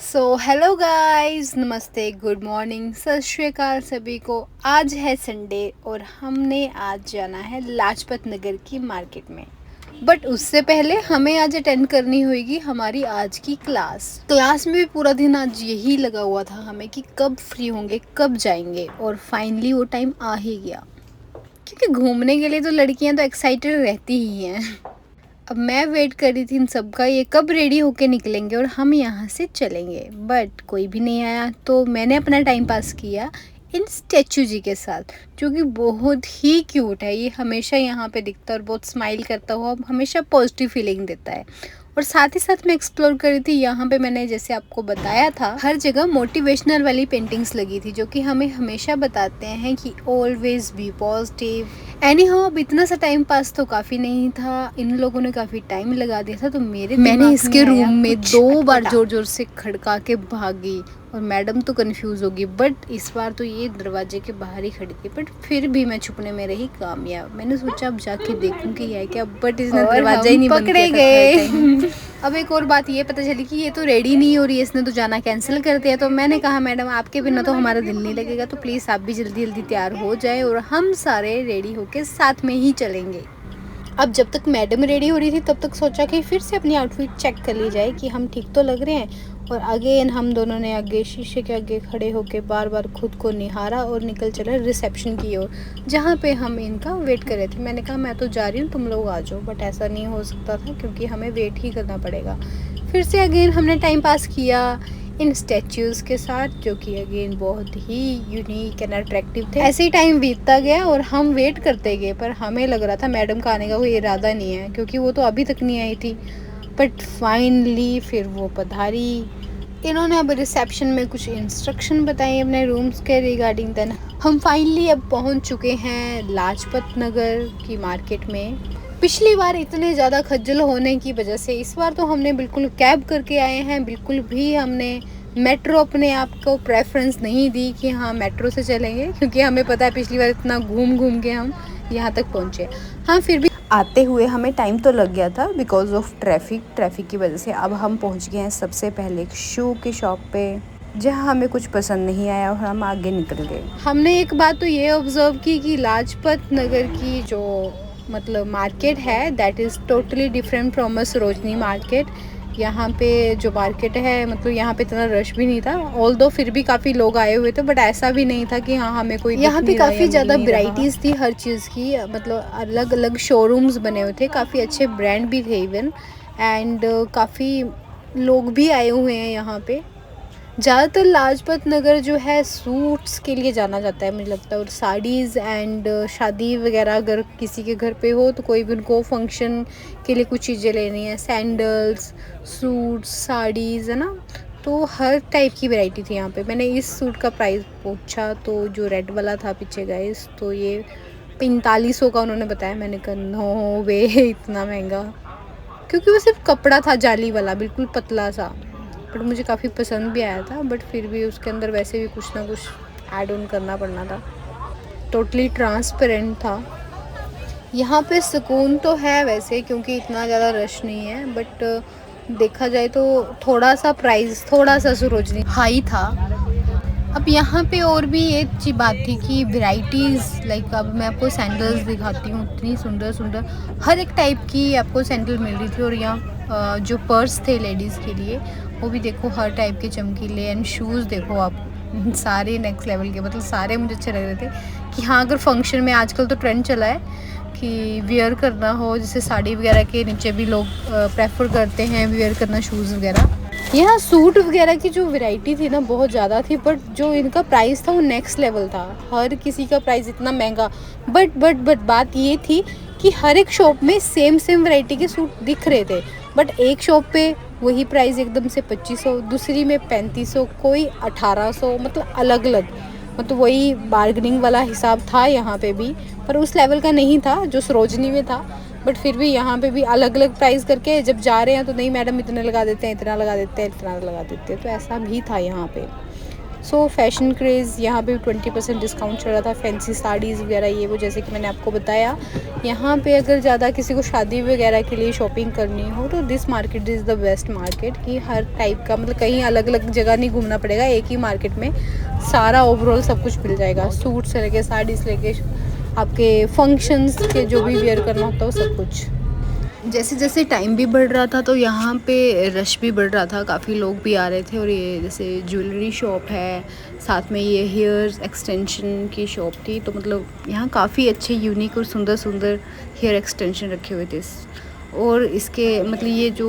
Hello guys, नमस्ते, good morning, सत श्री अकाल सभी को। आज है संडे और हमने आज जाना है लाजपत नगर की मार्केट में। बट उससे पहले हमें आज अटेंड करनी होगी हमारी आज की क्लास में भी पूरा दिन आज यही लगा हुआ था हमें कि कब फ्री होंगे, कब जाएंगे। और फाइनली वो टाइम आ ही गया, क्योंकि घूमने के लिए तो लड़कियां तो एक्साइटेड रहती ही हैं। अब मैं वेट कर रही थी इन सब का, ये कब रेडी होके निकलेंगे और हम यहाँ से चलेंगे। बट कोई भी नहीं आया, तो मैंने अपना टाइम पास किया इन स्टैचू जी के साथ, जो कि बहुत ही क्यूट है। ये हमेशा यहाँ पे दिखता है और बहुत स्माइल करता हुआ हमेशा पॉजिटिव फीलिंग देता है। और साथ ही साथ मैं एक्सप्लोर कर रही थी यहाँ पे। मैंने जैसे आपको बताया था, हर जगह मोटिवेशनल वाली पेंटिंग्स लगी थी, जो कि हमें हमेशा बताते हैं कि always be positive. Any how, अब इतना सा टाइम पास तो काफ़ी नहीं था, इन लोगों ने काफ़ी टाइम लगा दिया था, तो मैंने इसके रूम में 2 बार जोर जोर से खड़का के भागी। और मैडम तो कंफ्यूज होगी, बट इस बार तो ये दरवाजे के बाहर ही खड़ी थी। बट फिर भी मैं छुपने में रही कामयाब। मैंने सोचा अब जाके देखूं कि है क्या, बट इसने दरवाजा ही नहीं बंद किया था गए। अब एक और बात ये पता चली कि ये तो रेडी नहीं हो रही है, इसने तो जाना कैंसिल कर दिया। तो मैंने कहा मैडम, आपके बिना तो हमारा दिल नहीं लगेगा, तो प्लीज़ आप भी जल्दी जल्दी तैयार हो जाए और हम सारे रेडी होके साथ में ही चलेंगे। अब जब तक मैडम रेडी हो रही थी तब तक सोचा कि फिर से अपनी आउटफिट चेक कर ली जाए कि हम ठीक तो लग रहे हैं। और अगेन हम दोनों ने आगे शीशे के आगे खड़े होकर बार बार खुद को निहारा और निकल चले रिसेप्शन की ओर, जहाँ पे हम इनका वेट कर रहे थे। मैंने कहा मैं तो जा रही हूँ, तुम लोग आ जाओ। बट ऐसा नहीं हो सकता था, क्योंकि हमें वेट ही करना पड़ेगा। फिर से अगेन हमने टाइम पास किया इन स्टैचूज़ के साथ, जो कि अगेन बहुत ही यूनिक एंड अट्रैक्टिव थे। ऐसे ही टाइम बीतता गया और हम वेट करते गए, पर हमें लग रहा था मैडम का आने का कोई इरादा नहीं है, क्योंकि वो तो अभी तक नहीं आई थी। बट फाइनली फिर वो पधारी। इन्होंने अब रिसेप्शन में कुछ इंस्ट्रक्शन बताए अपने रूम्स के रिगार्डिंग। देन हम फाइनली अब पहुंच चुके हैं लाजपत नगर की मार्केट में। पिछली बार इतने ज़्यादा खज्जल होने की वजह से इस बार तो हमने बिल्कुल कैब करके आए हैं। बिल्कुल भी हमने मेट्रो अपने आप को प्रेफरेंस नहीं दी कि हाँ मेट्रो से चलेंगे, क्योंकि हमें पता है पिछली बार इतना घूम घूम के हम यहाँ तक पहुँचे। हाँ, फिर भी आते हुए हमें टाइम तो लग गया था बिकॉज ऑफ ट्रैफिक की वजह से। अब हम पहुँच गए हैं सबसे पहले एक शू की शॉप पे, जहाँ हमें कुछ पसंद नहीं आया और हम आगे निकल गए। हमने एक बात तो ये ऑब्जर्व की कि लाजपत नगर की जो मतलब मार्केट है, that is totally different from a Sarojini market. यहाँ पे जो मार्केट है, मतलब यहाँ पे इतना रश भी नहीं था, ऑल्दो फिर भी काफ़ी लोग आए हुए थे। बट ऐसा भी नहीं था कि हाँ हमें कोई यहाँ पे काफ़ी ज़्यादा वैरायटीज़ थी हर चीज़ की। मतलब अलग अलग शोरूम्स बने हुए थे, काफ़ी अच्छे ब्रांड भी थे इवन। एंड काफ़ी लोग भी आए हुए हैं यहाँ पे। ज़्यादातर लाजपत नगर जो है सूट्स के लिए जाना जाता है मुझे लगता है, और साड़ीज़ एंड शादी वगैरह अगर किसी के घर पे हो तो कोई भी उनको फंक्शन के लिए कुछ चीज़ें लेनी है, सैंडल्स, सूट्स, साड़ीज़, है ना। तो हर टाइप की वैरायटी थी यहाँ पे। मैंने इस सूट का प्राइस पूछा तो जो रेड वाला था पीछे गाइस, तो ये 4500 का उन्होंने बताया। मैंने कहा नो वे, इतना महंगा, क्योंकि वो सिर्फ कपड़ा था जाली वाला, बिल्कुल पतला सा। बट मुझे काफ़ी पसंद भी आया था, बट फिर भी उसके अंदर वैसे भी कुछ ना कुछ ऐड ऑन करना पड़ना था। टोटली ट्रांसपेरेंट था। यहाँ पे सुकून तो है वैसे, क्योंकि इतना ज़्यादा रश नहीं है। बट देखा जाए तो थोड़ा सा प्राइस, थोड़ा सा सरोजनी हाई था। अब यहाँ पे और भी एक अच्छी बात थी कि वैरायटीज़, लाइक अब मैं आपको सैंडल्स दिखाती हूँ, इतनी सुंदर सुंदर हर एक टाइप की आपको सैंडल मिल रही थी। और यहाँ जो पर्स थे लेडीज़ के लिए, वो भी देखो हर टाइप के चमकीले। एंड शूज़ देखो आप, सारे नेक्स्ट लेवल के, मतलब सारे मुझे अच्छे लग रहे थे कि हाँ अगर फंक्शन में आजकल तो ट्रेंड चला है कि वियर करना हो, जैसे साड़ी वगैरह के नीचे भी लोग प्रेफर करते हैं वियर करना शूज़ वगैरह। यहाँ सूट वगैरह की जो वैरायटी थी ना बहुत ज़्यादा थी, बट जो इनका प्राइस था वो नेक्स्ट लेवल था। हर किसी का प्राइस इतना महंगा। बट बात ये थी कि हर एक शॉप में सेम वैरायटी के सूट दिख रहे थे। बट एक शॉप पे वही प्राइस एकदम से 2500, दूसरी में 3500, कोई 1800, मतलब अलग अलग। मतलब वही बार्गेनिंग वाला हिसाब था यहाँ पे भी, पर उस लेवल का नहीं था जो सरोजनी में था। बट फिर भी यहाँ पे भी अलग अलग प्राइस करके जब जा रहे हैं तो नहीं मैडम इतने लगा देते हैं, इतना लगा देते हैं, इतना लगा देते हैं, तो ऐसा भी था यहाँ पे। सो फैशन क्रेज़ यहाँ पे 20% डिस्काउंट चल रहा था, फैंसी साड़ीज़ वगैरह ये वो, जैसे कि मैंने आपको बताया। यहाँ पे अगर ज़्यादा किसी को शादी वगैरह के लिए शॉपिंग करनी हो तो this market is the best market, कि हर टाइप का मतलब कहीं अलग अलग जगह नहीं घूमना पड़ेगा, एक ही मार्केट में सारा ओवरऑल सब कुछ मिल जाएगा। सूट से लेके साड़ी से लेके आपके फंक्शंस के जो भी वेयर करना होता है वो सब कुछ। जैसे जैसे टाइम भी बढ़ रहा था तो यहाँ पे रश भी बढ़ रहा था, काफ़ी लोग भी आ रहे थे। और ये जैसे ज्वेलरी शॉप है, साथ में ये हेयर एक्सटेंशन की शॉप थी, तो मतलब यहाँ काफ़ी अच्छे यूनिक और सुंदर सुंदर हेयर एक्सटेंशन रखे हुए थे। और इसके मतलब ये जो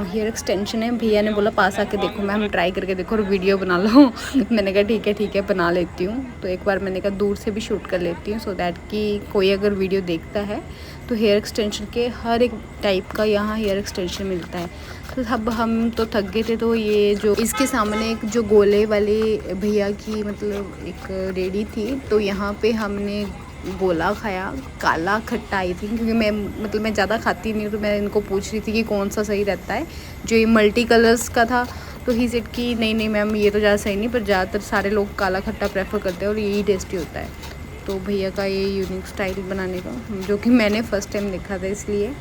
हेयर एक्सटेंशन है, भैया ने बोला पास आके देखो मैम, ट्राई करके देखो और वीडियो बना लो। मैंने कहा ठीक है बना लेती हूँ। तो एक बार मैंने कहा दूर से भी शूट कर लेती हूँ, सो दैट कि कोई अगर वीडियो देखता है तो हेयर एक्सटेंशन के हर एक टाइप का यहाँ हेयर एक्सटेंशन मिलता है। तो अब हम तो थक गए थे, तो ये जो इसके सामने एक जो गोले वाले भैया की मतलब एक रेडी थी, तो यहाँ पे हमने गोला खाया, काला खट्टा आई थी, क्योंकि मैं ज़्यादा खाती नहीं हूँ, तो मैं इनको पूछ रही थी कि कौन सा सही रहता है। जो ये मल्टी कलर्स का था तो ही सेट कि नहीं मैम ये तो ज़्यादा सही नहीं, पर ज़्यादातर सारे लोग काला खट्टा प्रेफर करते हैं और यही टेस्टी होता है। तो भैया का ये यूनिक स्टाइल बनाने का, जो कि मैंने फ़र्स्ट टाइम देखा था, इसलिए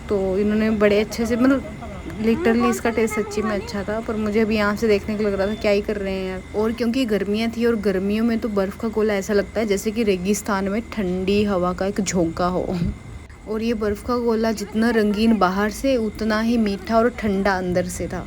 तो इन्होंने बड़े अच्छे से मतलब लिटरली इसका टेस्ट सच्ची में अच्छा था, पर मुझे अभी यहाँ से देखने को लग रहा था क्या ही कर रहे हैं यार। और क्योंकि गर्मियाँ थी और गर्मियों में तो बर्फ़ का गोला ऐसा लगता है जैसे कि रेगिस्तान में ठंडी हवा का एक झोंका हो। और ये बर्फ़ का गोला जितना रंगीन बाहर से उतना ही मीठा और ठंडा अंदर से था।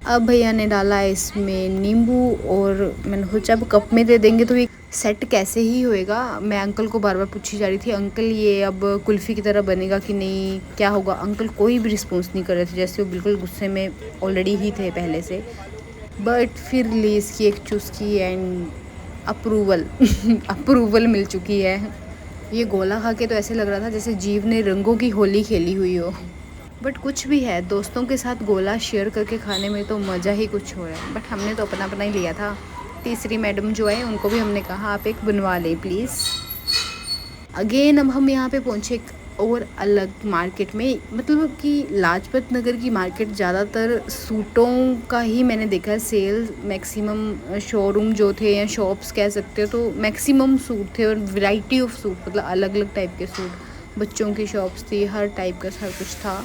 अब भैया ने डाला इसमें नींबू, और मैंने सोचा अब कप में दे देंगे तो ये सेट कैसे ही होएगा। मैं अंकल को बार बार पूछी जा रही थी, अंकल ये अब कुल्फ़ी की तरह बनेगा कि नहीं, क्या होगा। अंकल कोई भी रिस्पॉन्स नहीं कर रहे थे, जैसे वो बिल्कुल गुस्से में ऑलरेडी ही थे पहले से। बट फिर ली इसकी एक चुस्की एंड अप्रूवल अप्रूवल मिल चुकी है। ये गोला खा के तो ऐसे लग रहा था जैसे जीव ने रंगों की होली खेली हुई हो। बट कुछ भी है, दोस्तों के साथ गोला शेयर करके खाने में तो मज़ा ही कुछ हो रहा है। बट हमने तो अपना अपना ही लिया था। तीसरी मैडम जो है उनको भी हमने कहा आप एक बनवा लें प्लीज़। अगेन अब हम यहाँ पे पहुँचे और अलग मार्केट में, मतलब कि लाजपत नगर की मार्केट ज़्यादातर सूटों का ही मैंने देखा है सेल। मैक्सिमम शोरूम जो थे या शॉप्स कह सकते हो, तो मैक्सिमम सूट थे और वैरायटी ऑफ सूट, मतलब अलग अलग टाइप के सूट। बच्चों की शॉप्स थी, हर टाइप का हर कुछ था।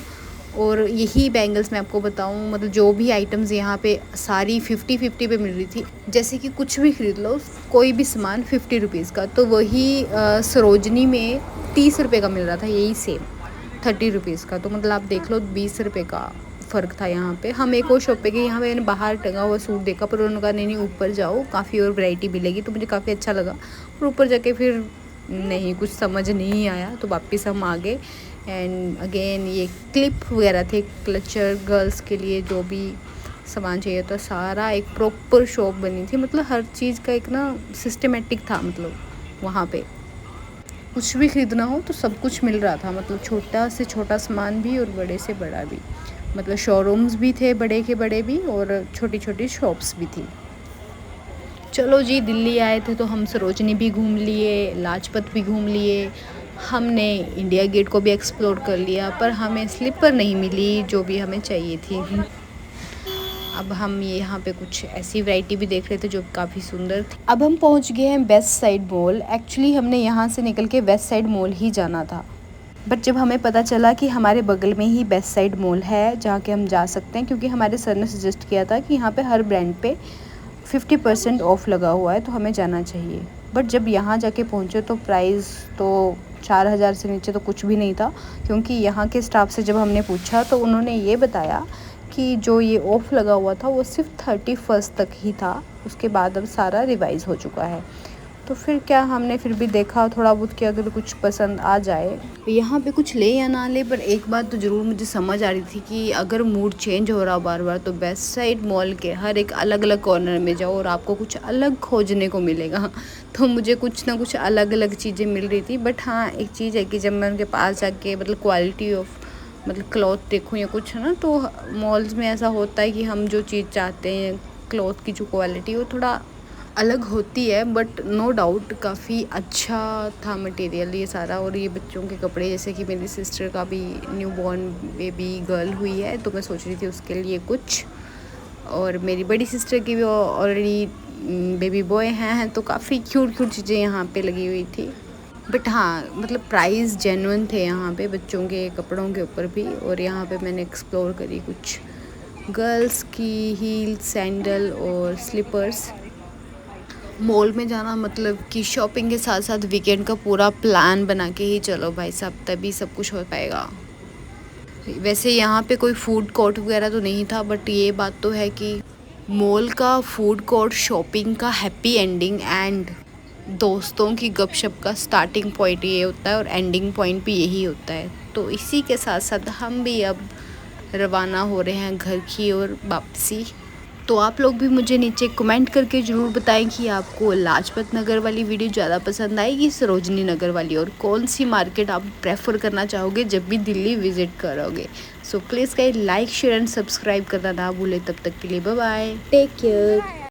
और यही बैंगल्स मैं आपको बताऊं, मतलब जो भी आइटम्स यहाँ पे सारी 50-50 पे मिल रही थी। जैसे कि कुछ भी ख़रीद लो, कोई भी सामान 50 रुपीज़ का, तो वही सरोजनी में 30 रुपये का मिल रहा था, यही सेम 30 रुपीज़ का। तो मतलब आप देख लो 20 रुपये का फ़र्क था यहाँ पे। हम एक और शॉप पे गए, यहाँ पे मैंने बाहर टंगा हुआ सूट देखा, पर उन्होंने कहा नहीं ऊपर जाओ काफ़ी और वैरायटी मिलेगी, तो मुझे काफ़ी अच्छा लगा। और ऊपर जाके फिर नहीं कुछ समझ नहीं आया, तो वापस हम आ गए। एंड अगेन ये क्लिप वगैरह थे, क्लचर गर्ल्स के लिए जो भी सामान चाहिए था, सारा एक प्रॉपर शॉप बनी थी। मतलब हर चीज़ का एक ना सिस्टमेटिक था, मतलब वहाँ पे कुछ भी ख़रीदना हो तो सब कुछ मिल रहा था। मतलब छोटा से छोटा सामान भी और बड़े से बड़ा भी, मतलब शोरूम्स भी थे बड़े के बड़े भी, और छोटी छोटी शॉप्स भी थी। चलो जी, दिल्ली आए थे तो हम सरोजनी भी घूम लिए, लाजपत भी घूम लिए, हमने इंडिया गेट को भी एक्सप्लोर कर लिया, पर हमें स्लीपर नहीं मिली जो भी हमें चाहिए थी। अब हम ये यहाँ पे कुछ ऐसी वैरायटी भी देख रहे थे जो काफ़ी सुंदर थी। अब हम पहुँच गए हैं वेस्ट साइड मॉल। एक्चुअली हमने यहाँ से निकल के वेस्ट साइड मॉल ही जाना था, बट जब हमें पता चला कि हमारे बगल में ही वेस्ट साइड मॉल है जहाँ के हम जा सकते हैं, क्योंकि हमारे सर ने सजेस्ट किया था कि यहाँ पे हर ब्रांड पे 50% ऑफ लगा हुआ है, तो हमें जाना चाहिए। बट जब यहाँ जाके पहुँचे तो प्राइस तो 4000 से नीचे तो कुछ भी नहीं था, क्योंकि यहाँ के स्टाफ से जब हमने पूछा तो उन्होंने ये बताया कि जो ये ऑफ़ लगा हुआ था वो सिर्फ 31 तक ही था, उसके बाद अब सारा रिवाइज़ हो चुका है। तो फिर क्या, हमने फिर भी देखा थोड़ा बहुत कि अगर कुछ पसंद आ जाए। यहाँ पे कुछ ले या ना ले, पर एक बात तो ज़रूर मुझे समझ आ रही थी कि अगर मूड चेंज हो रहा बार बार, तो वेस्ट साइड मॉल के हर एक अलग अलग कॉर्नर में जाओ और आपको कुछ अलग खोजने को मिलेगा। तो मुझे कुछ ना कुछ अलग अलग चीज़ें मिल रही थी। बट हाँ, एक चीज़ है कि जब मैं उनके पास जाके मतलब क्वालिटी ऑफ मतलब क्लॉथ देखूँ या कुछ है ना, तो मॉल्स में ऐसा होता है कि हम जो चीज़ चाहते हैं, क्लॉथ की जो क्वालिटी वो थोड़ा अलग होती है। बट नो डाउट काफ़ी अच्छा था मटेरियल ये सारा। और ये बच्चों के कपड़े, जैसे कि मेरी सिस्टर का भी न्यू बॉर्न बेबी गर्ल हुई है, तो मैं सोच रही थी उसके लिए कुछ और मेरी बड़ी सिस्टर की भी ऑलरेडी बेबी बॉय हैं, तो काफ़ी क्यूट क्यूट चीज़ें यहाँ पे लगी हुई थी। बट हाँ, मतलब प्राइस जेन्युइन थे यहाँ पे बच्चों के कपड़ों के ऊपर भी। और यहाँ पे मैंने एक्सप्लोर करी कुछ गर्ल्स की हील, सैंडल और स्लीपर्स। मॉल में जाना मतलब कि शॉपिंग के साथ साथ वीकेंड का पूरा प्लान बना के ही चलो भाई साहब, तभी सब कुछ हो पाएगा। वैसे यहाँ पे कोई फूड कोर्ट वगैरह तो नहीं था, बट ये बात तो है कि मॉल का फूड कोर्ट शॉपिंग का हैप्पी एंडिंग एंड दोस्तों की गपशप का स्टार्टिंग पॉइंट ये होता है और एंडिंग पॉइंट भी यही होता है। तो इसी के साथ साथ हम भी अब रवाना हो रहे हैं घर की ओर वापसी। तो आप लोग भी मुझे नीचे कमेंट करके ज़रूर बताएं कि आपको लाजपत नगर वाली वीडियो ज़्यादा पसंद आएगी, सरोजनी नगर वाली, और कौन सी मार्केट आप प्रेफर करना चाहोगे जब भी दिल्ली विज़िट करोगे। So please guys, like share and subscribe करना ना भूलें। तब तक के लिए बाय बाय, टेक केयर।